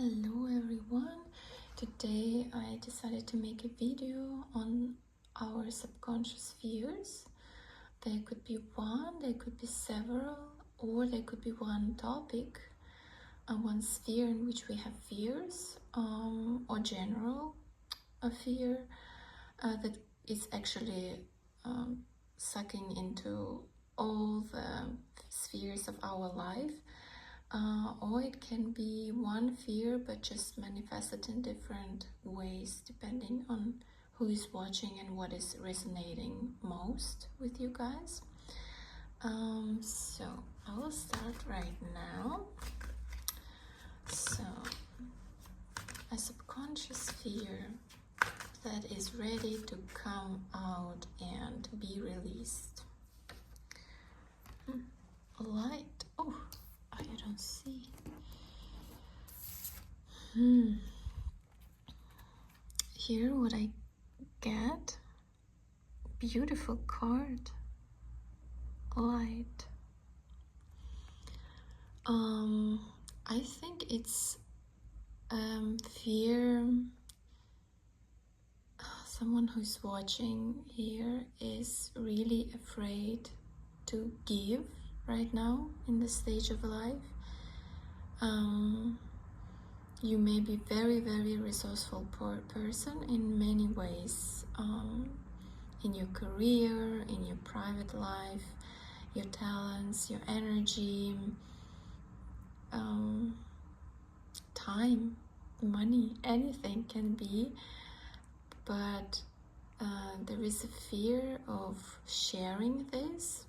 Hello everyone, today I decided to make a video on our subconscious fears. There could be one, there could be several, or there could be one topic, one sphere in which we have fears, or general a fear that is actually sucking into all the spheres of our life. Or it can be one fear but just manifested in different ways depending on who is watching and what is resonating most with you guys. So I will start right now. So a subconscious fear that is ready to come out and be released. A light. Oh, I don't see. Here what I get, beautiful card, light. I think it's fear. Someone who's watching here is really afraid to give right now in this stage of life. You may be very, very resourceful person in many ways, in your career, in your private life, your talents, your energy, time, money, anything can be, but there is a fear of sharing this.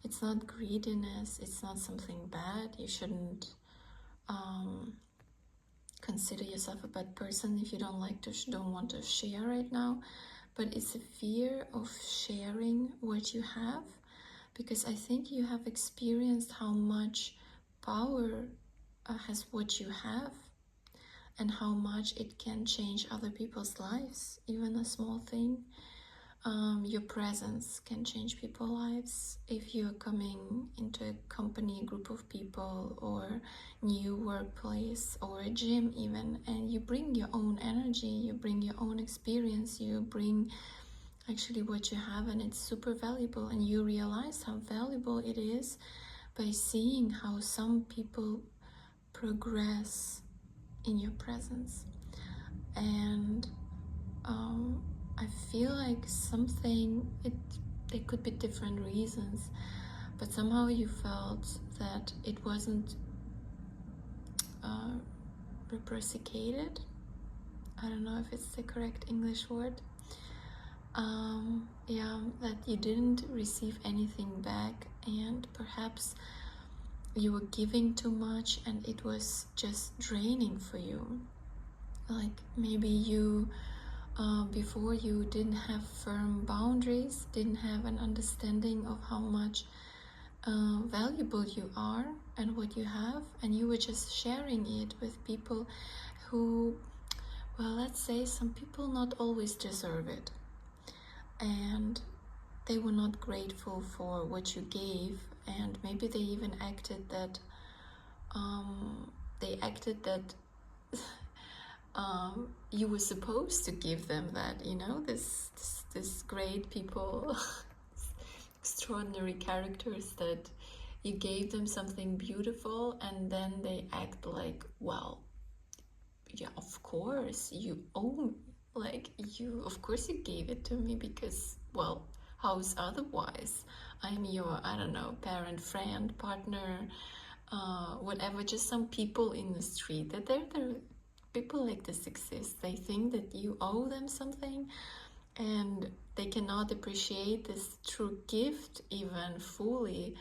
It's not greediness, it's not something bad. You shouldn't consider yourself a bad person if you don't want to share right now, but it's a fear of sharing what you have, because I think you have experienced how much power has what you have and how much it can change other people's lives. Even a small thing, your presence can change people's lives. If you're coming into a company, a group of people, or new workplace, or a gym even, and you bring your own energy, you bring your own experience, you bring actually what you have, and it's super valuable, and you realize how valuable it is by seeing how some people progress in your presence. And I feel like there could be different reasons, but somehow you felt that it wasn't reciprocated. I don't know if it's the correct English word. Yeah, that you didn't receive anything back, and perhaps you were giving too much and it was just draining for you. Like maybe you before you didn't have firm boundaries, didn't have an understanding of how much valuable you are and what you have, and you were just sharing it with people who, well, let's say some people not always deserve it, and they were not grateful for what you gave, and maybe they even acted that you were supposed to give them that, you know, this great people, extraordinary characters, that you gave them something beautiful, and then they act like, well, yeah, of course you owe me, like of course you gave it to me, because, well, how's otherwise? I'm your, I don't know, parent, friend, partner, whatever. Just some people in the street, that they're people like this exist. They think that you owe them something, and they cannot appreciate this true gift even fully,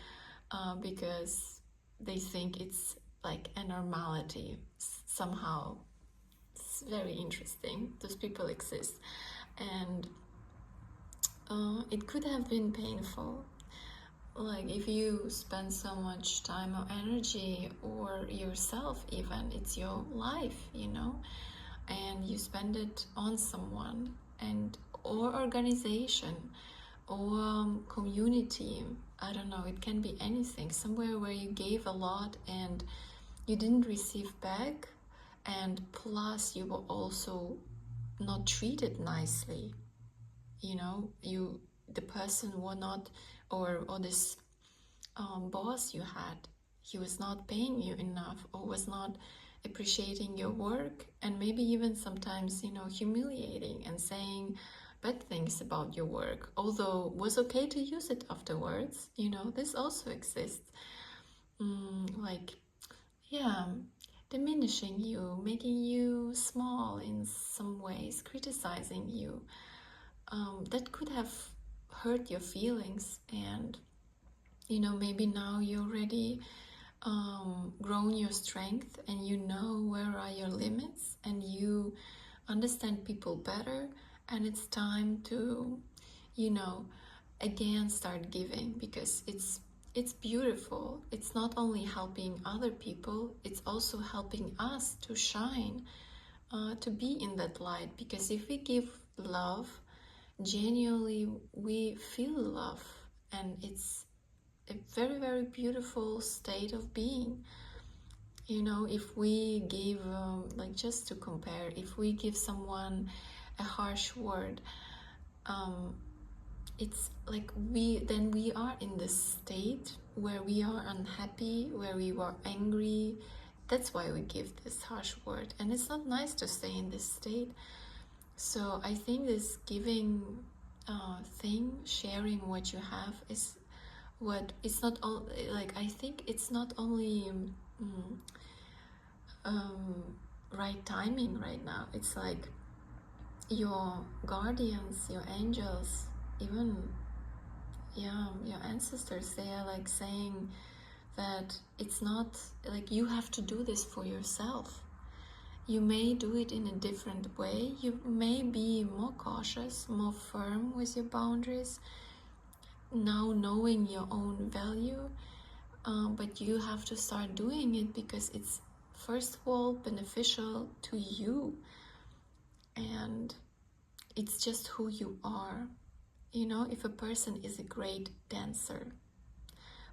because they think it's like a normality somehow. It's very interesting. Those people exist, and it could have been painful. Like if you spend so much time or energy, or yourself even, it's your life, you know, and you spend it on someone, and or organization, or community, I don't know, it can be anything, somewhere where you gave a lot and you didn't receive back, and plus you were also not treated nicely. You know, the person were not, or this boss you had, he was not paying you enough, or was not appreciating your work, and maybe even sometimes, you know, humiliating and saying bad things about your work, although it was okay to use it afterwards. You know, this also exists. Like, yeah, diminishing you, making you small in some ways, criticizing you. That could have hurt your feelings, and you know, maybe now you already grown your strength, and you know where are your limits, and you understand people better, and it's time to, you know, again start giving, because it's beautiful. It's not only helping other people, it's also helping us to shine, to be in that light, because if we give love genuinely, we feel love, and it's a very, very beautiful state of being. You know, if we give, like, just to compare, if we give someone a harsh word, it's like we are in this state where we are unhappy, where we were angry. That's why we give this harsh word, and it's not nice to stay in this state. So I think this giving thing, sharing what you have, is what it's not all like. I think it's not only right timing right now. It's like your guardians, your angels, even your ancestors, they are like saying that it's not like you have to do this for yourself. You may do it in a different way. You may be more cautious, more firm with your boundaries, now knowing your own value, but you have to start doing it because it's, first of all, beneficial to you, and it's just who you are. You know, if a person is a great dancer,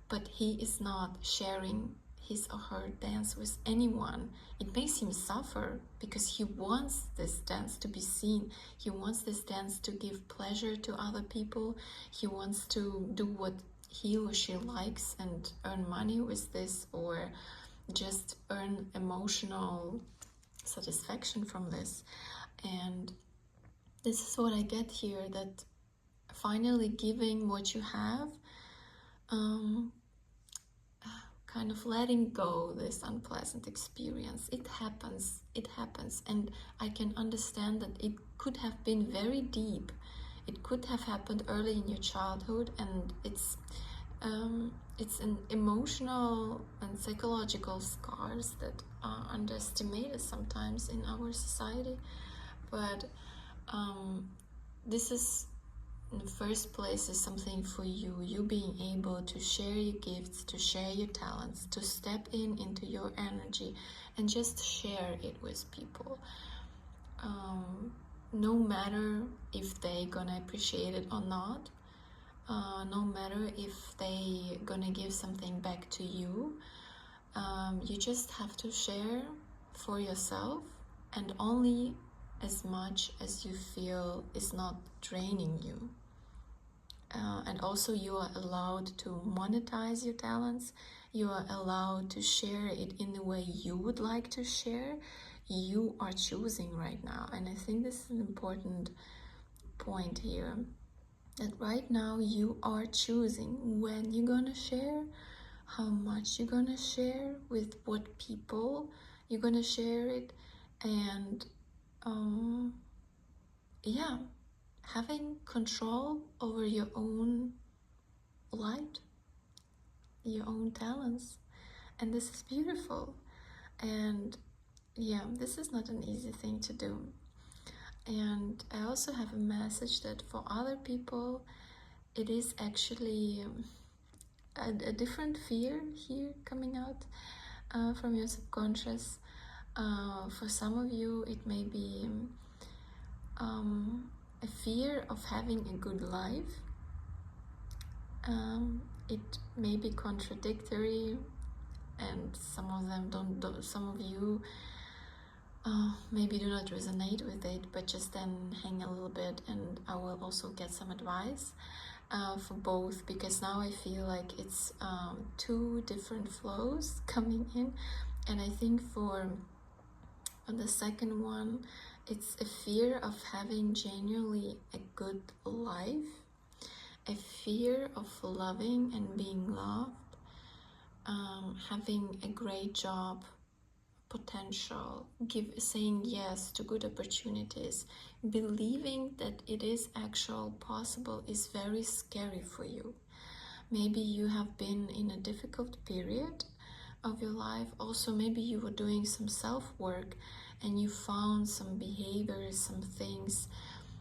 but he is not sharing his or her dance with anyone, it makes him suffer, because he wants this dance to be seen. He wants this dance to give pleasure to other people. He wants to do what he or she likes and earn money with this, or just earn emotional satisfaction from this. And this is what I get here, that finally giving what you have, kind of letting go this unpleasant experience. It happens, and I can understand that it could have been very deep. It could have happened early in your childhood, and it's an emotional and psychological scars that are underestimated sometimes in our society. But this is, in the first place, is something for you being able to share your gifts, to share your talents, to step into your energy and just share it with people. No matter if they gonna appreciate it or not, no matter if they gonna give something back to you, you just have to share for yourself, and only as much as you feel is not draining you. And also, you are allowed to monetize your talents. You are allowed to share it in the way you would like to share. You are choosing right now, and I think this is an important point here, that right now you are choosing when you're gonna share, how much you're gonna share, with what people you're gonna share it, and yeah, having control over your own light, your own talents. And this is beautiful. And yeah, this is not an easy thing to do. And I also have a message that for other people, it is actually a different fear here coming out from your subconscious. For some of you, it may be a fear of having a good life. It may be contradictory, and some of them don't. Some of you maybe do not resonate with it, but just then hang a little bit, and I will also get some advice for both, because now I feel like it's two different flows coming in. And I think for the second one, it's a fear of having genuinely a good life, a fear of loving and being loved, having a great job, potential, saying yes to good opportunities, believing that it is actual possible is very scary for you. Maybe you have been in a difficult period of your life. Also, maybe you were doing some self-work and you found some behaviors, some things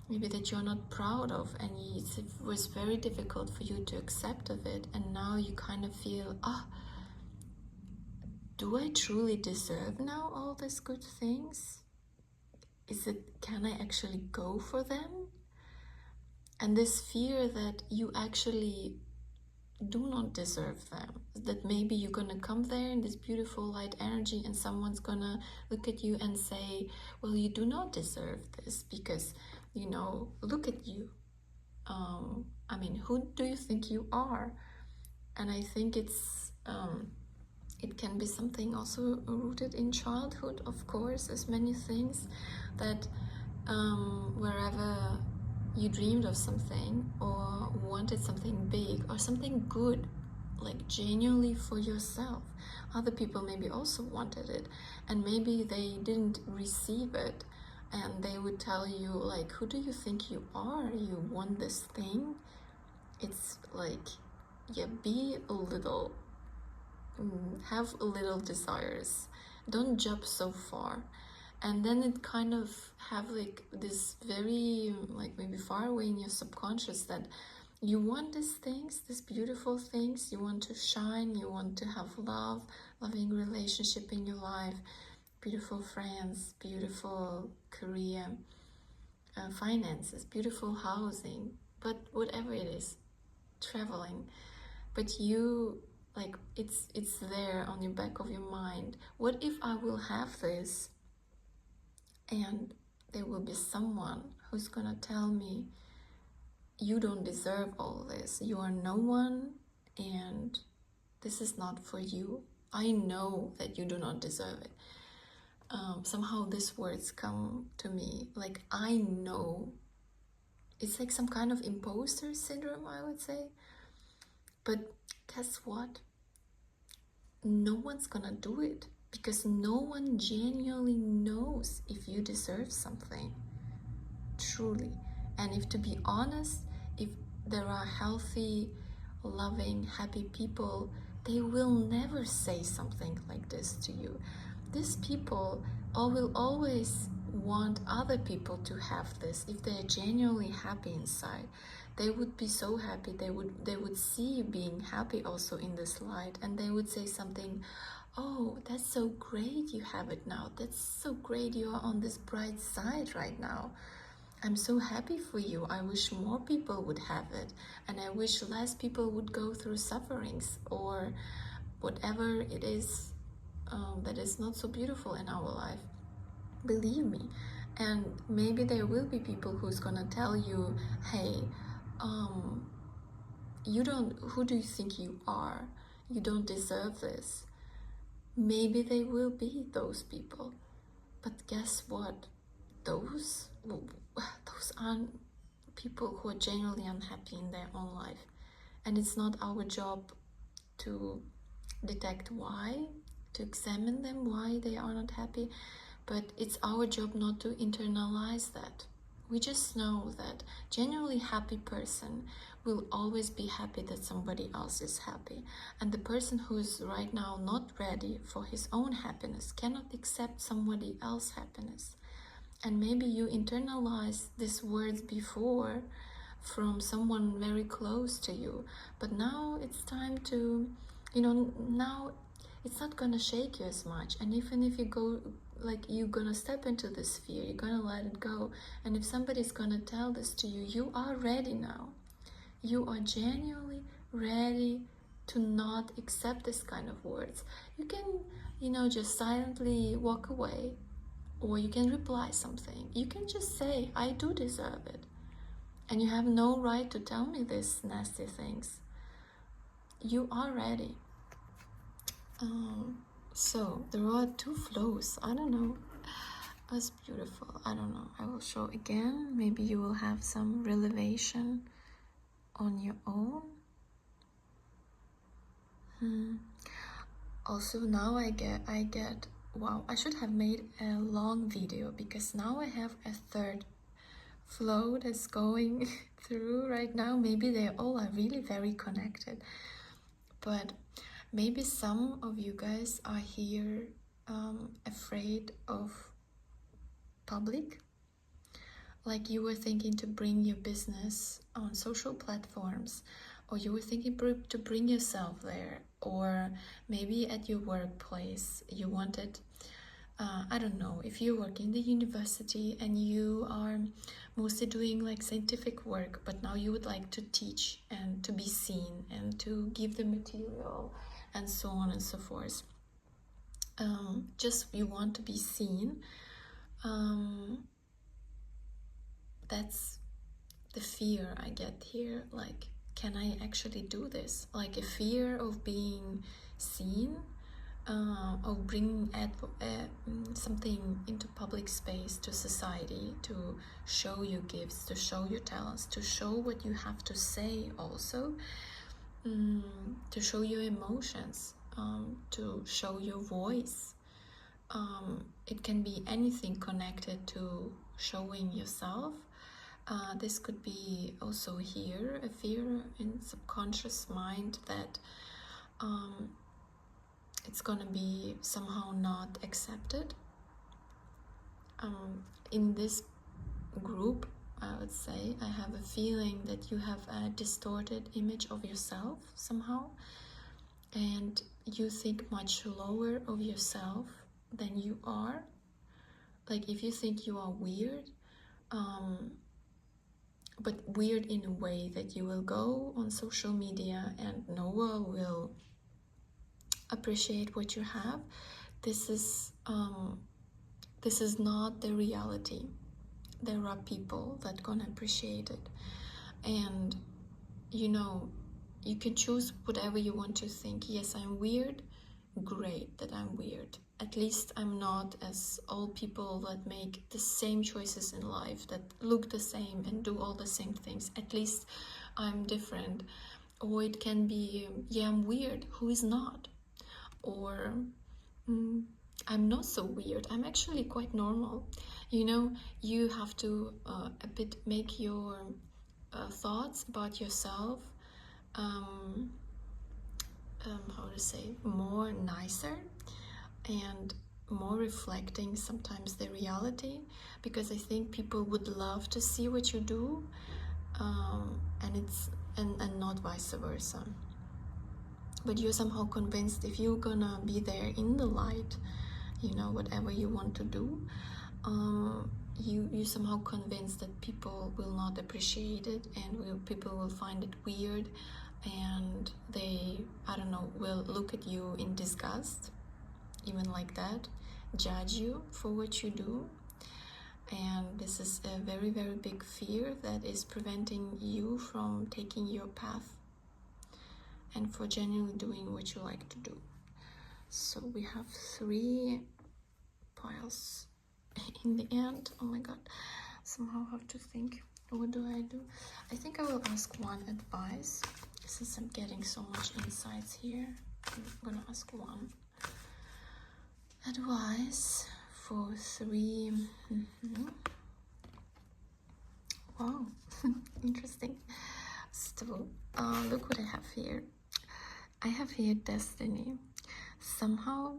maybe that you're not proud of, and it was very difficult for you to accept of it, and now you kind of feel, do I truly deserve now all these good things? Can I actually go for them? And this fear that you actually do not deserve them, that maybe you're gonna come there in this beautiful light energy and someone's gonna look at you and say, well, you do not deserve this because, look at you. Who do you think you are? And I think it can be something also rooted in childhood, of course, as many things, that wherever you dreamed of something or wanted something big or something good, like genuinely for yourself, other people maybe also wanted it, and maybe they didn't receive it, and they would tell you, like, who do you think you are? You want this thing? It's like, yeah, be a little, have a little desires, don't jump so far. And then it kind of have like this very, like, maybe far away in your subconscious, that you want these things, these beautiful things, you want to shine, you want to have love, loving relationship in your life, beautiful friends, beautiful career, finances, beautiful housing, but whatever it is, traveling. But you, like, it's there on the back of your mind. What if I will have this and there will be someone who's gonna tell me, you don't deserve all this, you are no one, and this is not for you. I know that you do not deserve it. Somehow these words come to me, like, I know. It's like some kind of imposter syndrome, I would say. But guess what? No one's gonna do it, because no one genuinely knows if you deserve something, truly. And if, to be honest, if there are healthy, loving, happy people, they will never say something like this to you. These people will always want other people to have this. If they're genuinely happy inside, they would be so happy, they would see you being happy also in this light, and they would say something, oh, that's so great you have it now, that's so great you are on this bright side right now, I'm so happy for you, I wish more people would have it, and I wish less people would go through sufferings or whatever it is that is not so beautiful in our life. Believe me. And maybe there will be people who's gonna tell you, hey, who do you think you are? You don't deserve this. Maybe they will be those people. But guess what? Those aren't people who are genuinely unhappy in their own life. And it's not our job to detect why, to examine them, why they are not happy, but it's our job not to internalize that. We just know that genuinely happy person will always be happy that somebody else is happy. And the person who is right now not ready for his own happiness cannot accept somebody else's happiness. And maybe you internalized these words before from someone very close to you, but now it's time to, now it's not gonna shake you as much. And even if you go, like, you're gonna step into this fear, you're gonna let it go. And if somebody's gonna tell this to you, you are ready now. You are genuinely ready to not accept this kind of words. You can, just silently walk away, or you can reply something. You can just say, I do deserve it. And you have no right to tell me these nasty things. You are ready. So there are two flows. I don't know. That's beautiful. I don't know. I will show again. Maybe you will have some revelation on your own. Also now I get wow, I should have made a long video, because now I have a third flow that's going through right now. Maybe they all are really very connected, but maybe some of you guys are here afraid of public. Like you were thinking to bring your business on social platforms, or you were thinking to bring yourself there, or maybe at your workplace you wanted, I don't know, if you work in the university and you are mostly doing like scientific work, but now you would like to teach and to be seen and to give the material and so on and so forth. Just you want to be seen. That's the fear I get here. Like, can I actually do this? Like a fear of being seen, of bringing something into public space, to society, to show your gifts, to show your talents, to show what you have to say also, to show your emotions, to show your voice. It can be anything connected to showing yourself. This could be also here a fear in subconscious mind that it's gonna be somehow not accepted. In this group, I would say, I have a feeling that you have a distorted image of yourself somehow, and you think much lower of yourself than you are. Like if you think you are weird, but weird in a way that you will go on social media and no one will appreciate what you have. This is not the reality. There are people that gonna appreciate it, and you know, you can choose whatever you want to think. Yes, I'm weird. Great that I'm weird. At least I'm not as all people that make the same choices in life, that look the same and do all the same things. At least I'm different. Or it can be, yeah, I'm weird. Who is not? Or I'm not so weird. I'm actually quite normal. You know, you have to a bit make your thoughts about yourself how to say, more nicer and more reflecting sometimes the reality, because I think people would love to see what you do, and not vice versa. But you're somehow convinced if you're gonna be there in the light, you know, whatever you want to do, you somehow convinced that people will not appreciate it, and people will find it weird, and they, I don't know, will look at you in disgust, even like that, judge you for what you do. And this is a very, very big fear that is preventing you from taking your path and for genuinely doing what you like to do. So we have 3 piles in the end. Oh my god, somehow I have to think, what do I do? I think I will ask one advice, since I'm getting so much insights here. I'm gonna ask one advice for 3. Wow, interesting. So look what I have here. I have here destiny. Somehow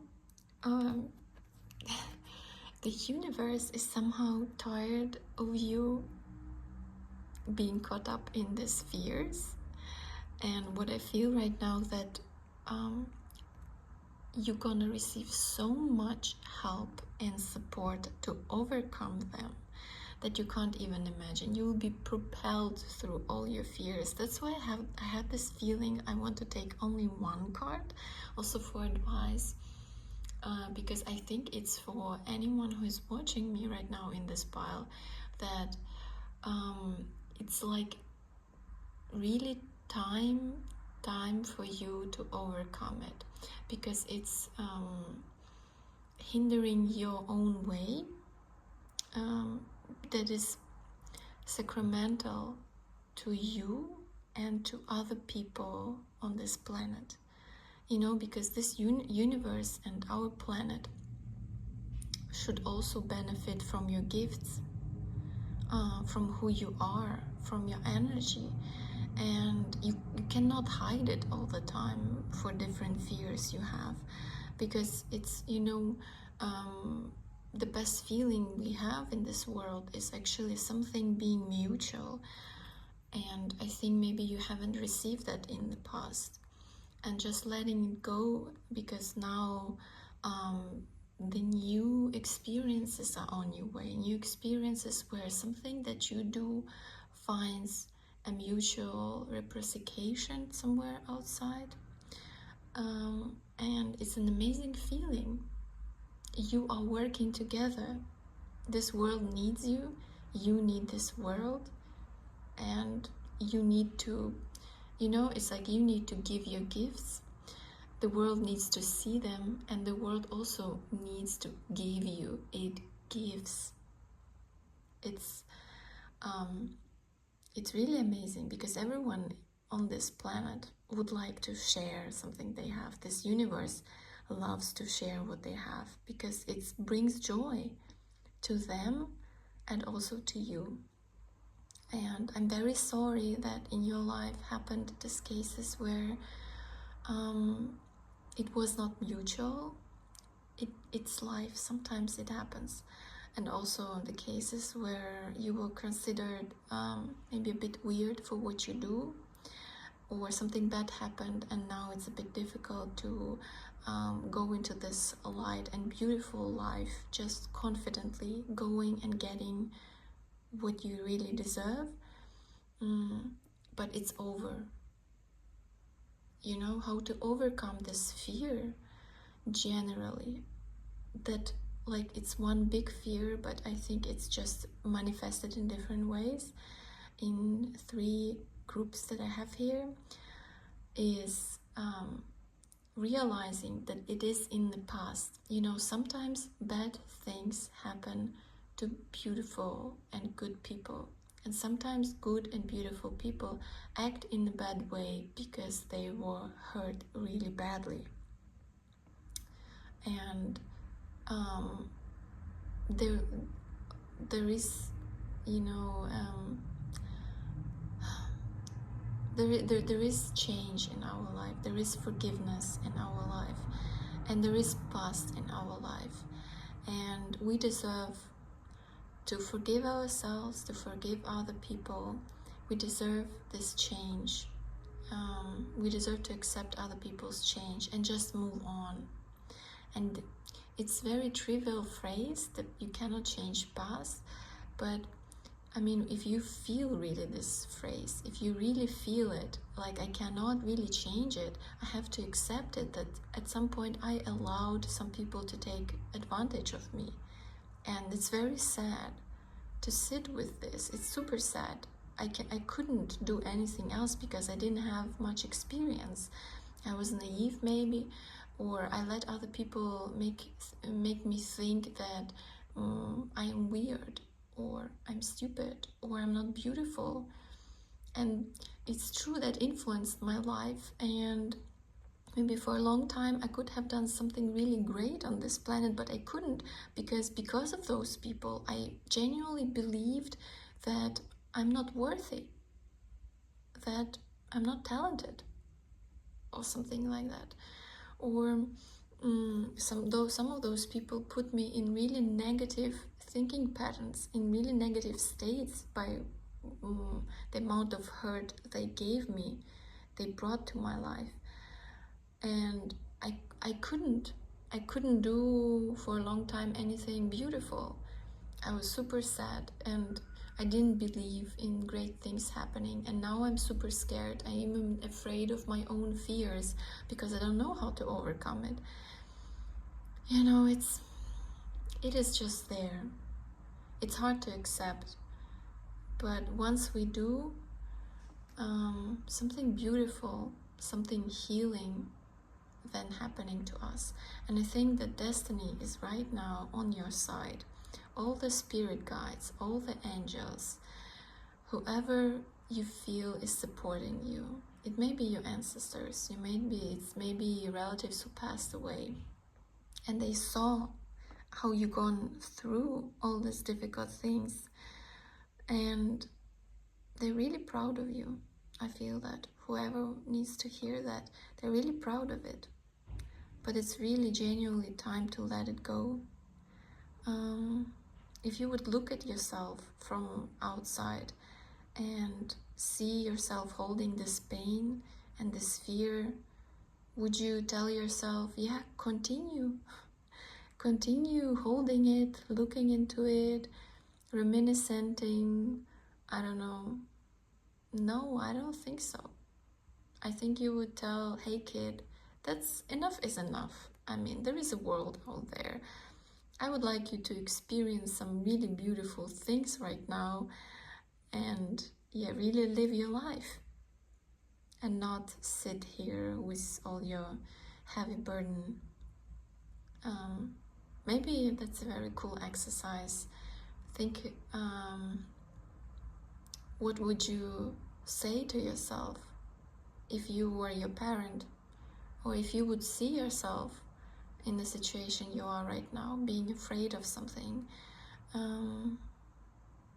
the universe is somehow tired of you being caught up in these fears. And what I feel right now, that you're gonna receive so much help and support to overcome them that you can't even imagine. You will be propelled through all your fears. That's why I had this feeling I want to take only one card, also for advice. because I think it's for anyone who is watching me right now in this pile, that it's like really time for you to overcome it, because it's hindering your own way, that is sacramental to you and to other people on this planet. You know, because this universe and our planet should also benefit from your gifts, from who you are, from your energy. And you cannot hide it all the time for different fears you have, because it's, you know, the best feeling we have in this world is actually something being mutual. And I think maybe you haven't received that in the past, and just letting it go, because now the new experiences are on your way, new experiences where something that you do finds a mutual reciprocation somewhere outside, and it's an amazing feeling. You are working together. This world needs you, you need this world, and you need to, you know, it's like you need to give your gifts. The world needs to see them, and the world also needs to give you. It gives. It's really amazing, because everyone on this planet would like to share something they have. This universe loves to share what they have, because it brings joy to them and also to you. And I'm very sorry that in your life happened these cases where it was not mutual. It's life, sometimes it happens. And also the cases where you were considered maybe a bit weird for what you do, or something bad happened and now it's a bit difficult to go into this light and beautiful life, just confidently going and getting what you really deserve. But it's over. You know how to overcome this fear generally, that like it's one big fear, but I think it's just manifested in different ways in 3 groups that I have here, is realizing that it is in the past. You know, sometimes bad things happen to beautiful and good people, and sometimes good and beautiful people act in a bad way because they were hurt really badly. And there is, you know, there is change in our life, there is forgiveness in our life, and there is past in our life, and we deserve to forgive ourselves, to forgive other people. We deserve this change. We deserve to accept other people's change and just move on. And it's very trivial phrase that you cannot change past, but I mean, if you feel really this phrase, if you really feel it, like I cannot really change it, I have to accept it, that at some point I allowed some people to take advantage of me. And it's very sad to sit with this. It's super sad. I couldn't do anything else because I didn't have much experience. I was naive maybe, or I let other people make me think that I am weird, or I'm stupid, or I'm not beautiful. And it's true that influenced my life, and maybe for a long time I could have done something really great on this planet, but I couldn't, because of those people I genuinely believed that I'm not worthy, that I'm not talented, or something like that. Or some of those people put me in really negative thinking patterns, in really negative states, by the amount of hurt they gave me, they brought to my life. And I couldn't do for a long time anything beautiful. I was super sad, and I didn't believe in great things happening, and now I'm super scared. I'm even afraid of my own fears because I don't know how to overcome it. You know, it is just there. It's hard to accept, but once we do, something beautiful, something healing then happening to us. And I think that destiny is right now on your side. All the spirit guides, all the angels, whoever you feel is supporting you. It may be your ancestors, it's maybe your relatives who passed away, and they saw how you gone through all these difficult things, and they're really proud of you. I feel that whoever needs to hear that, they're really proud of it. But it's really genuinely time to let it go. If you would look at yourself from outside and see yourself holding this pain and this fear, would you tell yourself, yeah, continue holding it, looking into it, reminiscing? I don't know. No, I don't think so. I think you would tell, hey kid, that's enough is enough. I mean, there is a world out there. I would like you to experience some really beautiful things right now and yeah, really live your life and not sit here with all your heavy burden. Maybe that's a very cool exercise. Think, what would you say to yourself if you were your parent, or if you would see yourself in the situation you are right now, being afraid of something,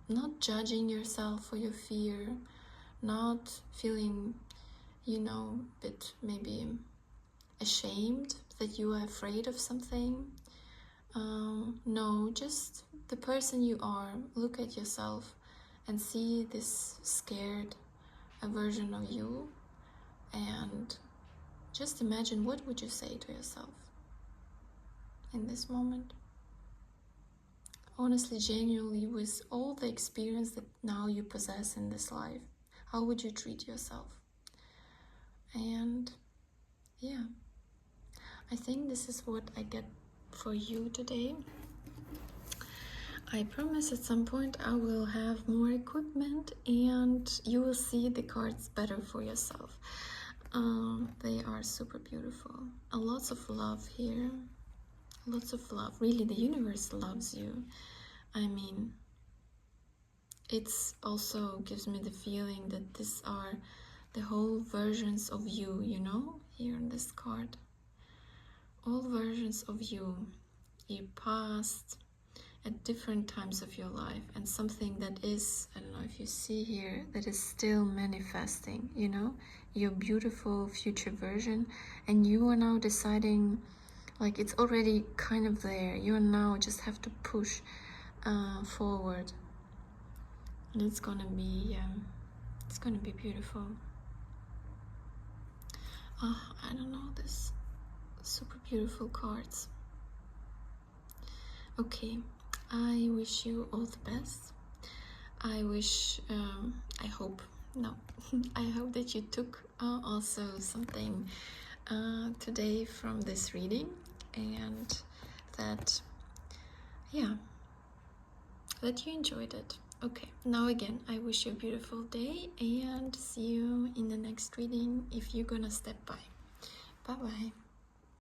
not judging yourself for your fear, not feeling, a bit maybe ashamed that you are afraid of something. No, just the person you are. Look at yourself and see this scared version of you, and just imagine, what would you say to yourself in this moment? Honestly, genuinely, with all the experience that now you possess in this life, how would you treat yourself? And yeah, I think this is what I get for you today. I promise at some point I will have more equipment and you will see the cards better for yourself. They are super beautiful. Lots of love here. Lots of love. Really, the universe loves you. I mean, it's also gives me the feeling that these are the whole versions of you, here in this card. All versions of you, your past, at different times of your life, and something that is, I don't know if you see here, that is still manifesting, your beautiful future version, and you are now deciding, like, it's already kind of there. You now just have to push forward, and it's gonna be beautiful. I don't know, this super beautiful cards. Okay, I wish you all the best. I hope that you took also something today from this reading, and that you enjoyed it. Okay, now again, I wish you a beautiful day and see you in the next reading if you're gonna step by. Bye bye.